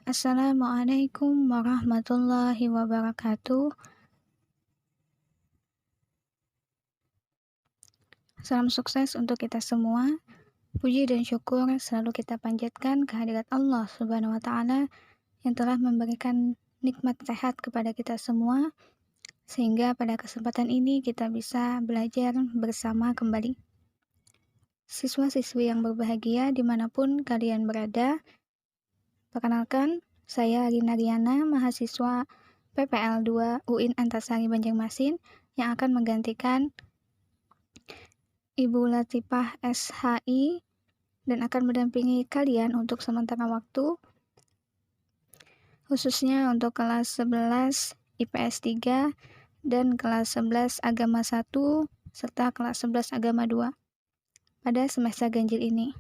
Assalamualaikum warahmatullahi wabarakatuh. Salam sukses untuk kita semua. Puji dan syukur selalu kita panjatkan kehadirat Allah Subhanahu wa Ta'ala yang telah memberikan nikmat sehat kepada kita semua, sehingga pada kesempatan ini kita bisa belajar bersama kembali. Siswa-siswi yang berbahagia dimanapun kalian berada, perkenalkan, saya Rina Riana, mahasiswa PPL 2 UIN Antasari Banjarmasin yang akan menggantikan Ibu Latifah SHI dan akan mendampingi kalian untuk sementara waktu, khususnya untuk kelas 11 IPS 3 dan kelas 11 Agama 1 serta kelas 11 Agama 2 pada semester ganjil ini.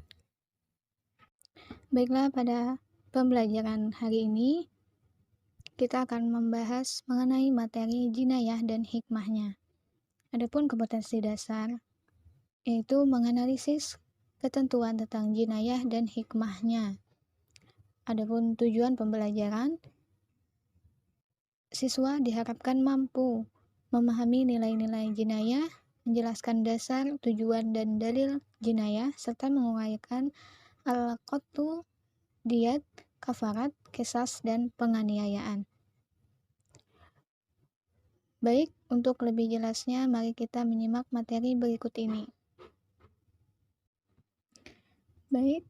Baiklah, pada pembelajaran hari ini kita akan membahas mengenai materi jinayah dan hikmahnya. Adapun kompetensi dasar yaitu menganalisis ketentuan tentang jinayah dan hikmahnya. Adapun tujuan pembelajaran, siswa diharapkan mampu memahami nilai-nilai jinayah, menjelaskan dasar, tujuan, dan dalil jinayah, serta menguraikan al-qatlu, diyat, kafarat, qisas, dan penganiayaan. Baik, untuk lebih jelasnya, mari kita menyimak materi berikut ini. Baik,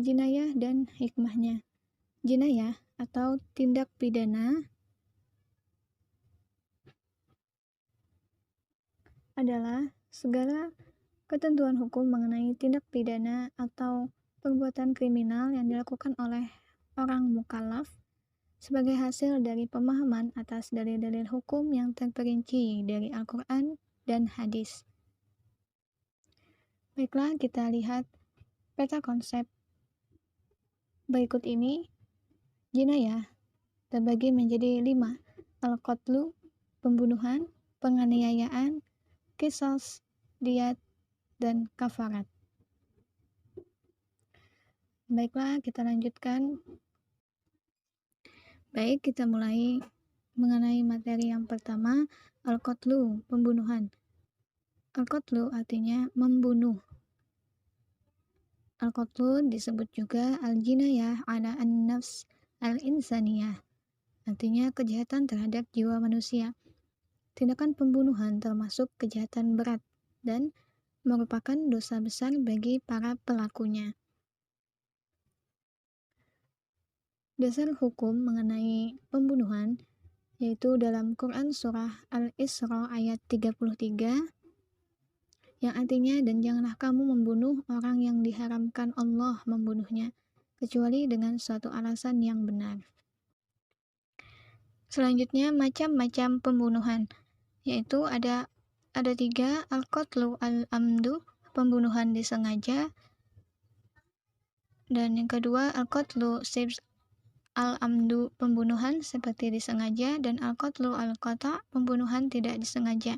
jinayah dan hikmahnya. Jinayah atau tindak pidana adalah segala ketentuan hukum mengenai tindak pidana atau perbuatan kriminal yang dilakukan oleh orang mukallaf sebagai hasil dari pemahaman atas dalil-dalil hukum yang terperinci dari Al-Quran dan hadis. Baiklah, kita lihat peta konsep berikut ini. Jinayah terbagi menjadi 5: al-qatlu, pembunuhan, penganiayaan, qisas, diyat, dan kafarat. Baiklah, kita lanjutkan. Baik, kita mulai mengenai materi yang pertama, al-qatlu, pembunuhan. Al-qatlu artinya membunuh. Al-qatlu disebut juga al-jinayah ala an-nafs al-insaniyah, artinya kejahatan terhadap jiwa manusia. Tindakan pembunuhan termasuk kejahatan berat dan merupakan dosa besar bagi para pelakunya. Dasar hukum mengenai pembunuhan yaitu dalam Quran surah Al-Isra ayat 33 yang artinya, dan janganlah kamu membunuh orang yang diharamkan Allah membunuhnya, kecuali dengan suatu alasan yang benar. Selanjutnya, macam-macam pembunuhan, yaitu ada 3, al-qatlu al-amdu, pembunuhan disengaja, dan yang kedua al-qatlu sibs al-amdu, pembunuhan seperti disengaja, dan al-qatlu al-qata, pembunuhan tidak disengaja.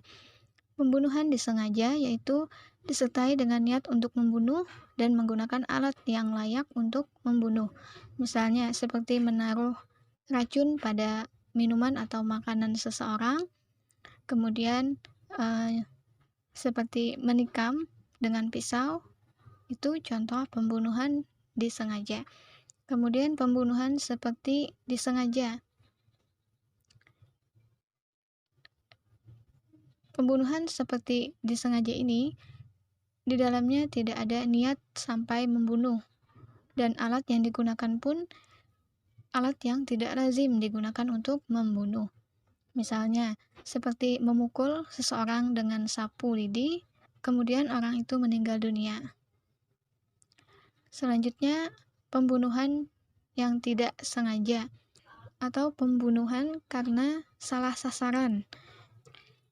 Pembunuhan disengaja yaitu disertai dengan niat untuk membunuh dan menggunakan alat yang layak untuk membunuh. Misalnya seperti menaruh racun pada minuman atau makanan seseorang, kemudian seperti menikam dengan pisau, itu contoh pembunuhan disengaja. Kemudian pembunuhan seperti disengaja. Pembunuhan seperti disengaja ini, di dalamnya tidak ada niat sampai membunuh, dan alat yang digunakan pun alat yang tidak lazim digunakan untuk membunuh. Misalnya, seperti memukul seseorang dengan sapu lidi, kemudian orang itu meninggal dunia. Selanjutnya, pembunuhan yang tidak sengaja, atau pembunuhan karena salah sasaran.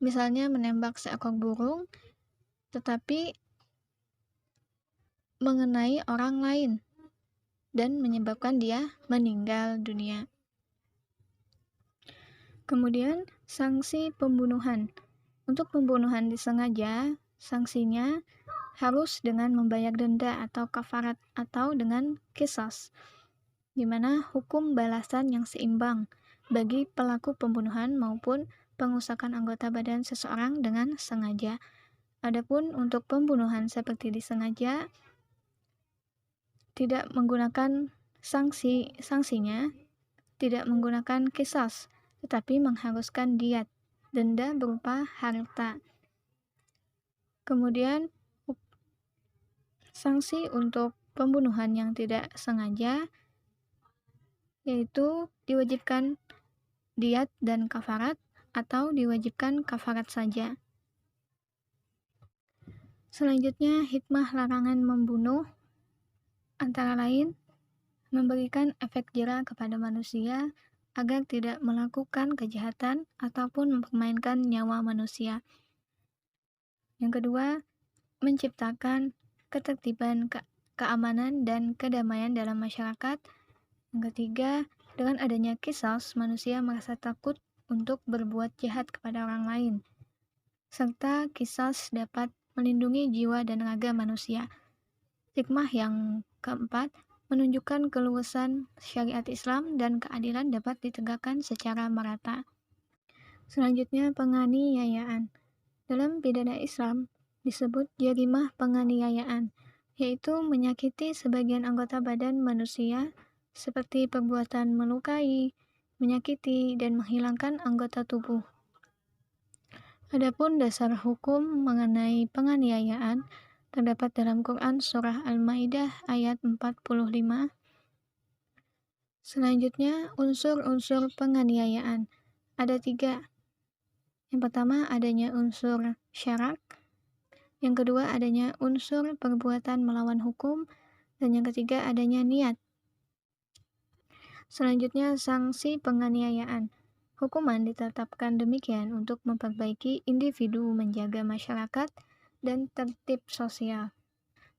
Misalnya menembak seekor burung, tetapi mengenai orang lain dan menyebabkan dia meninggal dunia. Kemudian, sanksi pembunuhan. Untuk pembunuhan disengaja, sanksinya harus dengan membayar denda atau kafarat atau dengan qisas. di mana hukum balasan yang seimbang bagi pelaku pembunuhan maupun pengusakan anggota badan seseorang dengan sengaja. Adapun untuk pembunuhan seperti disengaja, tidak menggunakan sanksinya tidak menggunakan qisas, tetapi mengharuskan diat, denda berupa harta. Kemudian sanksi untuk pembunuhan yang tidak sengaja yaitu diwajibkan diat dan kafarat atau diwajibkan kafarat saja. Selanjutnya, hikmah larangan membunuh antara lain memberikan efek jera kepada manusia agar tidak melakukan kejahatan ataupun mempermainkan nyawa manusia. Yang kedua, menciptakan ketertiban, keamanan, dan kedamaian dalam masyarakat. Yang ketiga, dengan adanya qisas, manusia merasa takut untuk berbuat jahat kepada orang lain. Serta qisas dapat melindungi jiwa dan raga manusia. Hikmah yang keempat, menunjukkan keluasan syariat Islam dan keadilan dapat ditegakkan secara merata. Selanjutnya, penganiayaan. Dalam pidana Islam disebut jarimah penganiayaan, yaitu menyakiti sebagian anggota badan manusia seperti perbuatan melukai, menyakiti, dan menghilangkan anggota tubuh. Adapun dasar hukum mengenai penganiayaan terdapat dalam Quran Surah Al-Maidah ayat 45. Selanjutnya, unsur-unsur penganiayaan. Ada 3. Yang pertama, adanya unsur syarak. Yang kedua, adanya unsur perbuatan melawan hukum. Dan yang ketiga, adanya niat. Selanjutnya, sanksi penganiayaan. Hukuman ditetapkan demikian untuk memperbaiki individu, menjaga masyarakat, dan tertib sosial.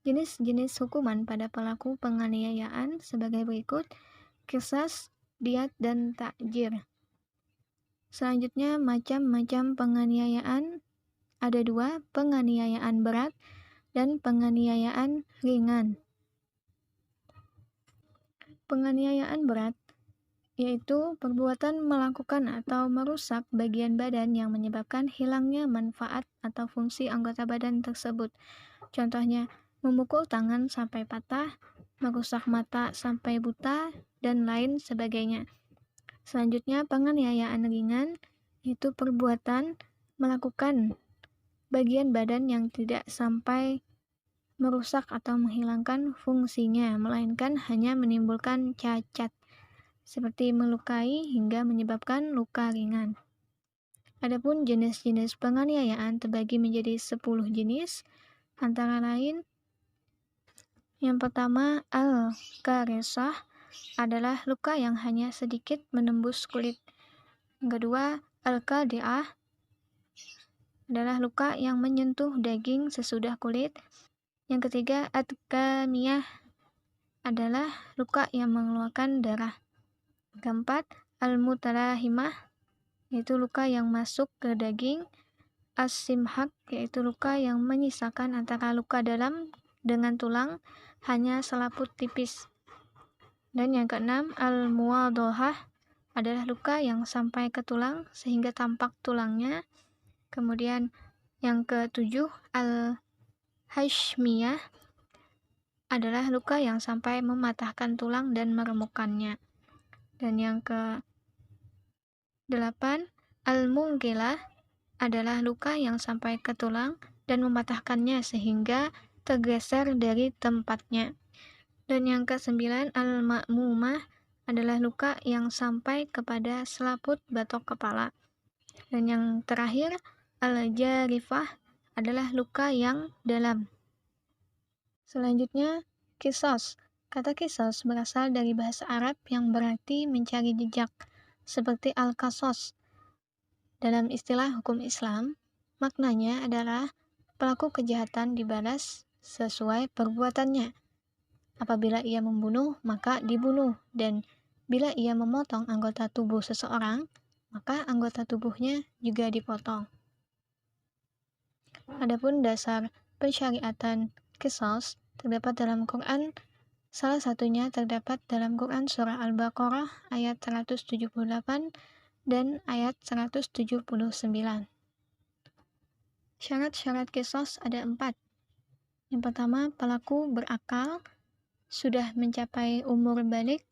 Jenis-jenis hukuman pada pelaku penganiayaan sebagai berikut: qisas, diat, dan ta'jir. Selanjutnya, macam-macam penganiayaan. Ada 2, penganiayaan berat dan penganiayaan ringan. Penganiayaan berat yaitu perbuatan melakukan atau merusak bagian badan yang menyebabkan hilangnya manfaat atau fungsi anggota badan tersebut. Contohnya, memukul tangan sampai patah, merusak mata sampai buta, dan lain sebagainya. Selanjutnya, penganiayaan ringan yaitu perbuatan melakukan bagian badan yang tidak sampai merusak atau menghilangkan fungsinya, melainkan hanya menimbulkan cacat, seperti melukai hingga menyebabkan luka ringan. Adapun jenis-jenis penganiayaan terbagi menjadi 10 jenis, antara lain yang pertama, al-qarisah adalah luka yang hanya sedikit menembus kulit. Yang kedua, al-qadi'ah adalah luka yang menyentuh daging sesudah kulit. Yang ketiga, at-kamiyah adalah luka yang mengeluarkan darah. Keempat, al-mutalahimah yaitu luka yang masuk ke daging. As-simhak yaitu luka yang menyisakan antara luka dalam dengan tulang hanya selaput tipis. Dan yang keenam, al-muwadhah adalah luka yang sampai ke tulang sehingga tampak tulangnya. Kemudian yang ketujuh, al-hashmiyah adalah luka yang sampai mematahkan tulang dan meremukkannya. Dan yang ke-8, al-mungkilah adalah luka yang sampai ke tulang dan mematahkannya sehingga tergeser dari tempatnya. Dan yang ke-9, al-ma'mumah adalah luka yang sampai kepada selaput batok kepala. Dan yang terakhir, al-jarifah adalah luka yang dalam. Selanjutnya, qisas. Kata qisas berasal dari bahasa Arab yang berarti mencari jejak, seperti al-qasas. Dalam istilah hukum Islam, maknanya adalah pelaku kejahatan dibalas sesuai perbuatannya. Apabila ia membunuh, maka dibunuh, dan bila ia memotong anggota tubuh seseorang, maka anggota tubuhnya juga dipotong. Adapun dasar pensyariatan qisas terdapat dalam Quran Salah satunya terdapat dalam Quran Surah Al-Baqarah ayat 178 dan ayat 179. Syarat-syarat kisos ada 4. Yang pertama, pelaku berakal, sudah mencapai umur balik,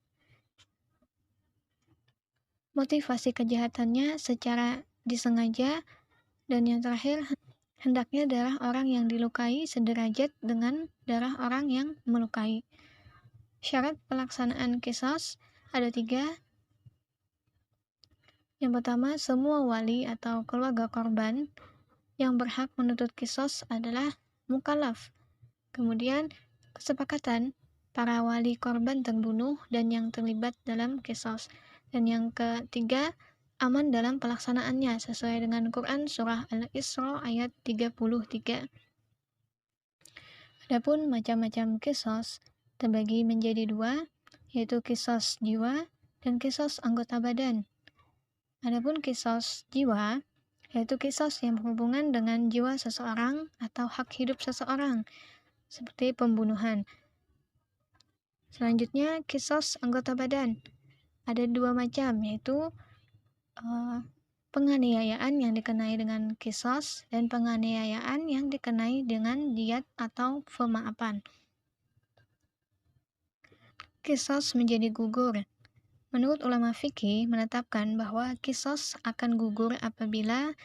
motivasi kejahatannya secara disengaja, dan yang terakhir, hendaknya darah orang yang dilukai sederajat dengan darah orang yang melukai. Syarat pelaksanaan kisos ada 3. Yang pertama, semua wali atau keluarga korban yang berhak menuntut kisos adalah mukallaf. Kemudian, kesepakatan para wali korban terbunuh dan yang terlibat dalam kisos. Dan yang ketiga, aman dalam pelaksanaannya sesuai dengan Quran Surah Al-Isra ayat 33. Adapun macam-macam kisos terbagi menjadi 2, yaitu kisos jiwa dan kisos anggota badan. Adapun kisos jiwa, yaitu kisos yang berhubungan dengan jiwa seseorang atau hak hidup seseorang, seperti pembunuhan. Selanjutnya, kisos anggota badan. Ada 2 macam, yaitu penganiayaan yang dikenai dengan kisos dan penganiayaan yang dikenai dengan diyat atau pemaafan. Kisos menjadi gugur. Menurut ulama fikih menetapkan bahwa kisos akan gugur apabila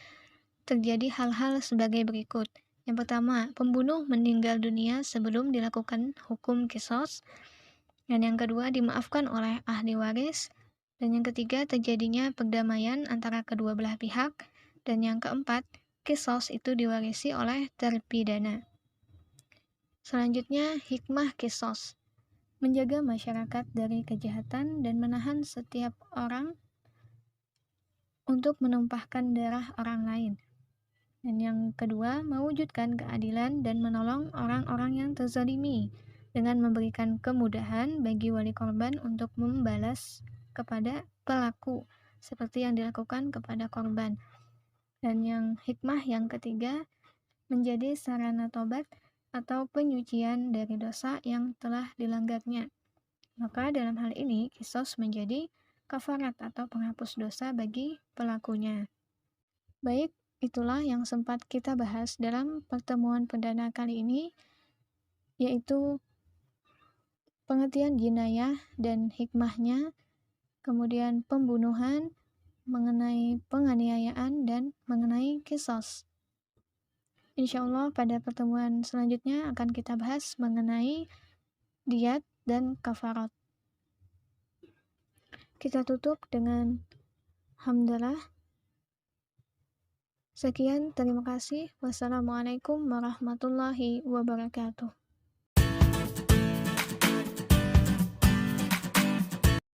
terjadi hal-hal sebagai berikut. Yang pertama, pembunuh meninggal dunia sebelum dilakukan hukum kisos. Dan yang kedua, dimaafkan oleh ahli waris. Dan yang ketiga, terjadinya perdamaian antara kedua belah pihak. Dan yang keempat, kisos itu diwarisi oleh terpidana. Selanjutnya, hikmah kisos. Menjaga masyarakat dari kejahatan dan menahan setiap orang untuk menumpahkan darah orang lain. Dan yang kedua, mewujudkan keadilan dan menolong orang-orang yang terzalimi dengan memberikan kemudahan bagi wali korban untuk membalas kepada pelaku seperti yang dilakukan kepada korban. Dan yang hikmah yang ketiga, menjadi sarana tobat atau penyucian dari dosa yang telah dilanggarnya. Maka dalam hal ini kisos menjadi kafarat atau penghapus dosa bagi pelakunya. Baik, itulah yang sempat kita bahas dalam pertemuan perdana kali ini, yaitu pengertian jinayah dan hikmahnya, kemudian pembunuhan, mengenai penganiayaan, dan mengenai kisos. Insya Allah pada pertemuan selanjutnya akan kita bahas mengenai diyat dan kafarat. Kita tutup dengan hamdalah. Sekian, terima kasih. Wassalamualaikum warahmatullahi wabarakatuh.